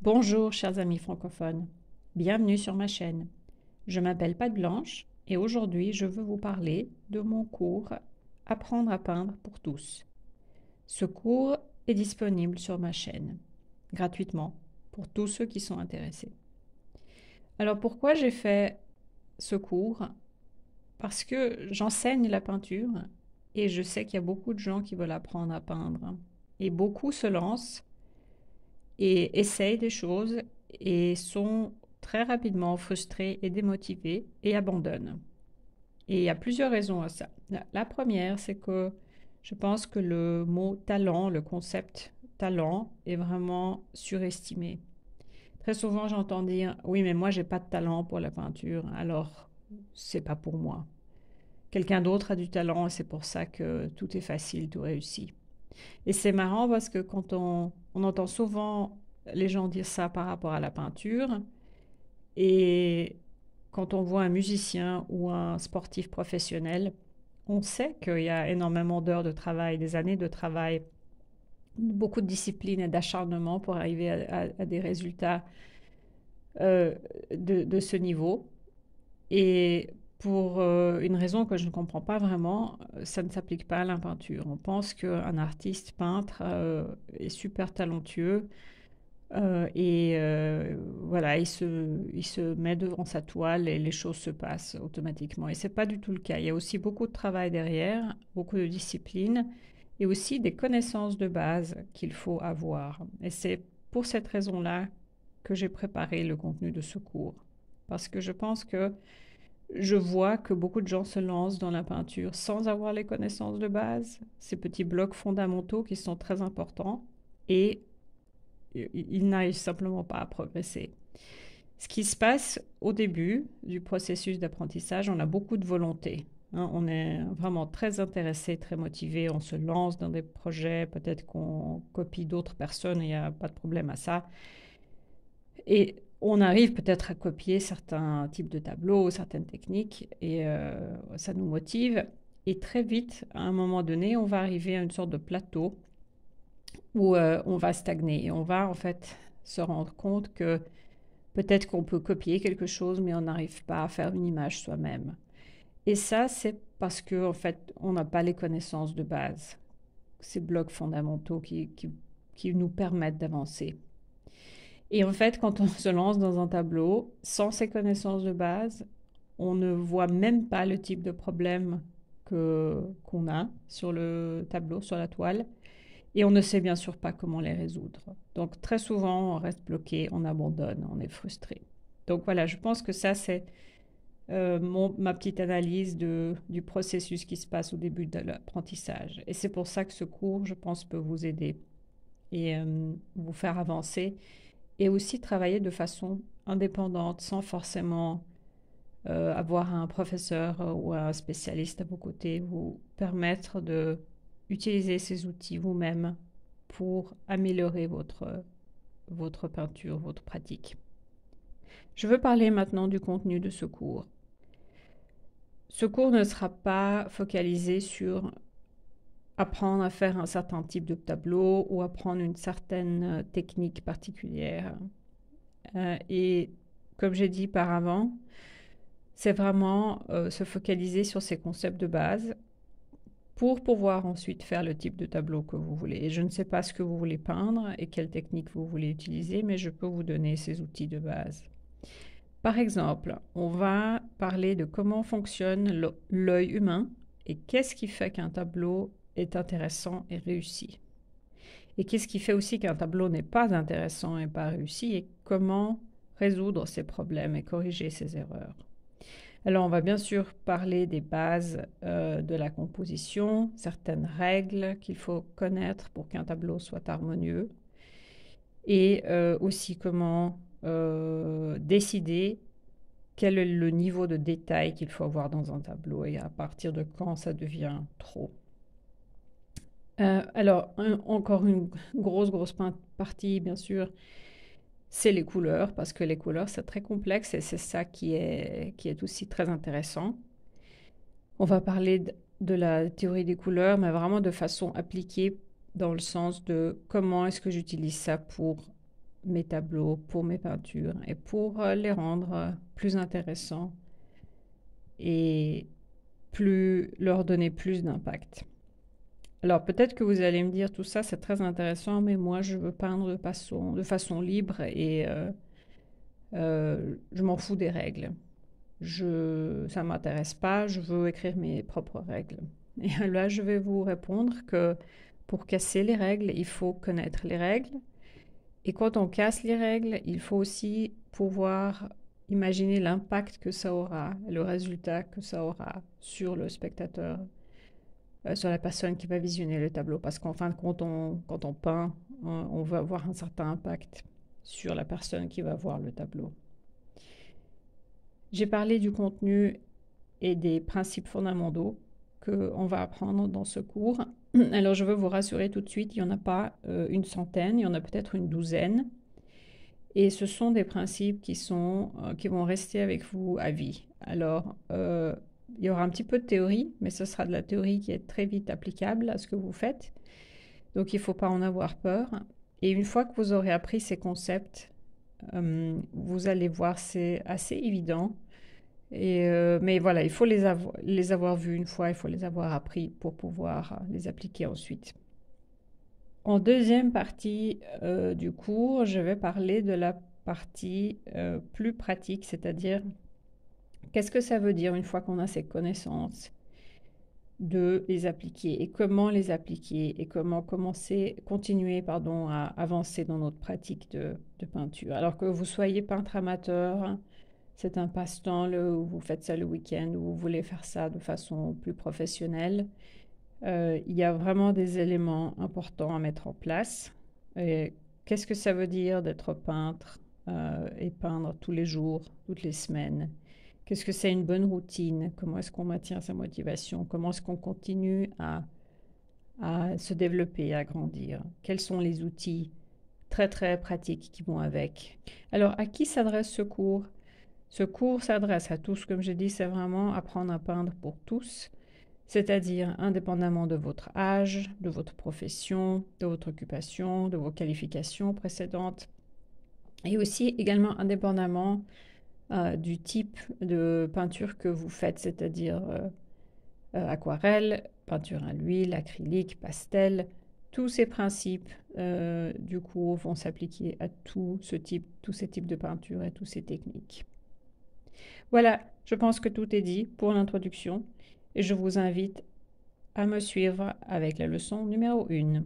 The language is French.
Bonjour chers amis francophones, bienvenue sur ma chaîne. Je m'appelle Pat Blanche et aujourd'hui je veux vous parler de mon cours Apprendre à peindre pour tous. Ce cours est disponible sur ma chaîne, gratuitement, pour tous ceux qui sont intéressés. Alors pourquoi j'ai fait ce cours? Parce que j'enseigne la peinture et je sais qu'il y a beaucoup de gens qui veulent apprendre à peindre. Et beaucoup se lancent et essayent des choses et sont très rapidement frustrés et démotivés et abandonnent. Et il y a plusieurs raisons à ça. La première, c'est que je pense que le mot talent, le concept talent est vraiment surestimé. Très souvent, j'entends dire oui, mais moi, j'ai pas de talent pour la peinture, alors c'est pas pour moi. Quelqu'un d'autre a du talent et c'est pour ça que tout est facile, tout réussit. Et c'est marrant parce que quand on entend souvent les gens dire ça par rapport à la peinture, et quand on voit un musicien ou un sportif professionnel, on sait qu'il y a énormément d'heures de travail, des années de travail, beaucoup de discipline et d'acharnement pour arriver à des résultats euh, de ce niveau. Et pour une raison que je ne comprends pas vraiment, ça ne s'applique pas à la peinture. On pense qu'un artiste peintre est super talentueux voilà, il se met devant sa toile et les choses se passent automatiquement. Et c'est pas du tout le cas. Il y a aussi beaucoup de travail derrière, beaucoup de discipline et aussi des connaissances de base qu'il faut avoir. Et c'est pour cette raison-là que j'ai préparé le contenu de ce cours. Parce que je pense que je vois que beaucoup de gens se lancent dans la peinture sans avoir les connaissances de base, ces petits blocs fondamentaux qui sont très importants, et ils n'arrivent simplement pas à progresser. Ce qui se passe au début du processus d'apprentissage, on a beaucoup de volonté. On est vraiment très intéressé, très motivé, on se lance dans des projets, peut-être qu'on copie d'autres personnes, il n'y a pas de problème à ça. Et on arrive peut-être à copier certains types de tableaux, certaines techniques, et ça nous motive. Et très vite, à un moment donné, on va arriver à une sorte de plateau où on va stagner et on va en fait se rendre compte que peut-être qu'on peut copier quelque chose, mais on n'arrive pas à faire une image soi-même. Et ça, c'est parce que en fait, on n'a pas les connaissances de base, ces blocs fondamentaux qui nous permettent d'avancer. Et en fait, quand on se lance dans un tableau sans ces connaissances de base, on ne voit même pas le type de problème qu'on a sur le tableau, sur la toile, et on ne sait bien sûr pas comment les résoudre. Donc très souvent, on reste bloqué, on abandonne, on est frustré. Donc voilà, je pense que ça, c'est ma petite analyse du processus qui se passe au début de l'apprentissage. Et c'est pour ça que ce cours, je pense, peut vous aider et vous faire avancer et aussi travailler de façon indépendante sans forcément avoir un professeur ou un spécialiste à vos côtés, vous permettre de utiliser ces outils vous-même pour améliorer votre peinture, votre pratique. Je veux parler maintenant du contenu de ce cours. Ce cours ne sera pas focalisé sur apprendre à faire un certain type de tableau ou apprendre une certaine technique particulière. Et comme j'ai dit par avant, c'est vraiment se focaliser sur ces concepts de base pour pouvoir ensuite faire le type de tableau que vous voulez. Et je ne sais pas ce que vous voulez peindre et quelle technique vous voulez utiliser, mais je peux vous donner ces outils de base. Par exemple, on va parler de comment fonctionne l'œil humain et qu'est-ce qui fait qu'un tableau est intéressant et réussi. Et qu'est-ce qui fait aussi qu'un tableau n'est pas intéressant et pas réussi et comment résoudre ces problèmes et corriger ces erreurs. Alors, on va bien sûr parler des bases de la composition, certaines règles qu'il faut connaître pour qu'un tableau soit harmonieux, et aussi comment décider quel est le niveau de détail qu'il faut avoir dans un tableau et à partir de quand ça devient trop. Encore une grosse partie, bien sûr, c'est les couleurs, parce que les couleurs, c'est très complexe et c'est ça qui est aussi très intéressant. On va parler de la théorie des couleurs, mais vraiment de façon appliquée dans le sens de comment est-ce que j'utilise ça pour mes tableaux, pour mes peintures et pour les rendre plus intéressants et leur donner plus d'impact. Alors peut-être que vous allez me dire tout ça c'est très intéressant, mais moi je veux peindre de façon libre et je m'en fous des règles. Ça ne m'intéresse pas, je veux écrire mes propres règles. Et là je vais vous répondre que pour casser les règles, il faut connaître les règles. Et quand on casse les règles, il faut aussi pouvoir imaginer l'impact que ça aura, le résultat que ça aura sur le spectateur, sur la personne qui va visionner le tableau. Parce qu'en fin de compte, quand on peint, on va avoir un certain impact sur la personne qui va voir le tableau. J'ai parlé du contenu et des principes fondamentaux qu'on va apprendre dans ce cours. Alors je veux vous rassurer tout de suite, il n'y en a pas une centaine, il y en a peut-être une douzaine. Et ce sont des principes qui vont rester avec vous à vie. Alors, il y aura un petit peu de théorie, mais ce sera de la théorie qui est très vite applicable à ce que vous faites. Donc, il ne faut pas en avoir peur. Et une fois que vous aurez appris ces concepts, vous allez voir, c'est assez évident. Mais voilà, il faut les avoir vus une fois, il faut les avoir appris pour pouvoir les appliquer ensuite. En deuxième partie du cours, je vais parler de la partie plus pratique, c'est-à-dire qu'est-ce que ça veut dire une fois qu'on a ces connaissances de les appliquer et comment les appliquer et comment continuer à avancer dans notre pratique de peinture. Alors que vous soyez peintre amateur, c'est un passe-temps, vous faites ça le week-end ou vous voulez faire ça de façon plus professionnelle. Il y a vraiment des éléments importants à mettre en place. Qu'est-ce que ça veut dire d'être peintre et peindre tous les jours, toutes les semaines? Qu'est-ce que c'est une bonne routine? Comment est-ce qu'on maintient sa motivation? Comment est-ce qu'on continue à se développer, à grandir? Quels sont les outils très très pratiques qui vont avec? Alors, à qui s'adresse ce cours? Ce cours s'adresse à tous, comme j'ai dit, c'est vraiment apprendre à peindre pour tous. C'est-à-dire indépendamment de votre âge, de votre profession, de votre occupation, de vos qualifications précédentes, et aussi également indépendamment du type de peinture que vous faites, c'est-à-dire aquarelle, peinture à l'huile, acrylique, pastel. Tous ces principes du cours vont s'appliquer à tous ces types de peinture et toutes ces techniques. Voilà, je pense que tout est dit pour l'introduction et je vous invite à me suivre avec la leçon numéro 1.